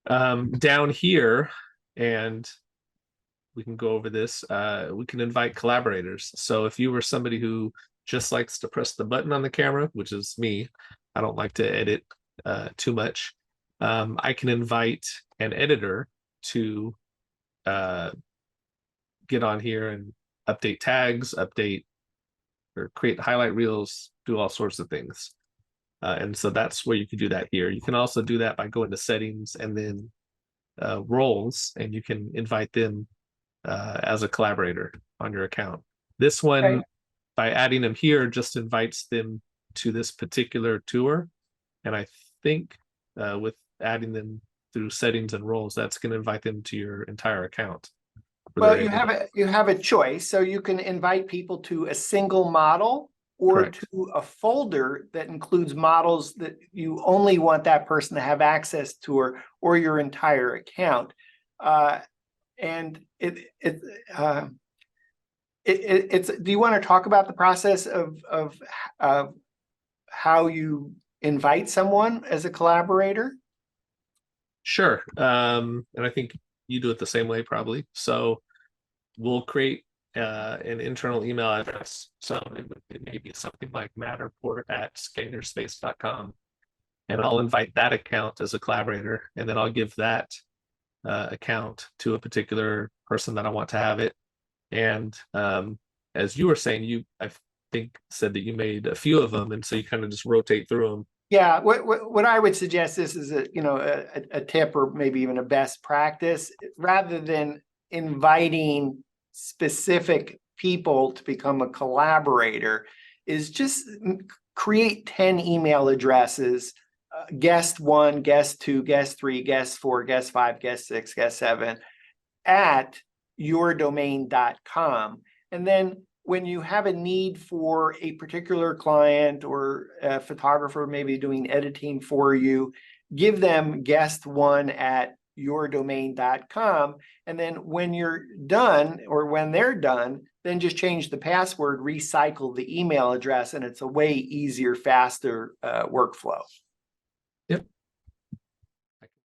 Down here, and we can go over this, we can invite collaborators. So if you were somebody who just likes to press the button on the camera, which is me, I don't like to edit too much. I can invite an editor to get on here and update tags, update or create highlight reels, do all sorts of things. And so that's where you can do that here. You can also do that by going to settings and then roles, and you can invite them as a collaborator on your account. This one, Okay. by adding them here, just invites them to this particular tour. And I think with adding them through settings and roles, that's going to invite them to your entire account. Well, you have a choice. So you can invite people to a single model or Correct. to a folder that includes models that you only want that person to have access to, or your entire account. And it's do you want to talk about the process of how you invite someone as a collaborator? Sure. And I think you do it the same way, probably. So we'll create an internal email address. So it may be something like Matterport@scannerspace.com. And I'll invite that account as a collaborator, and then I'll give that account to a particular person that I want to have it. And as you were saying, I think said that you made a few of them, and so you kind of just rotate through them. Yeah, what I would suggest, this is a tip or maybe even a best practice, rather than inviting specific people to become a collaborator, is just create 10 email addresses, guest 1, guest 2, guest 3, guest 4, guest 5, guest 6, guest 7 at yourdomain.com. And then when you have a need for a particular client or a photographer maybe doing editing for you, give them guest 1 at yourdomain.com. And then when you're done, or when they're done, then just change the password, recycle the email address, and it's a way easier, faster workflow.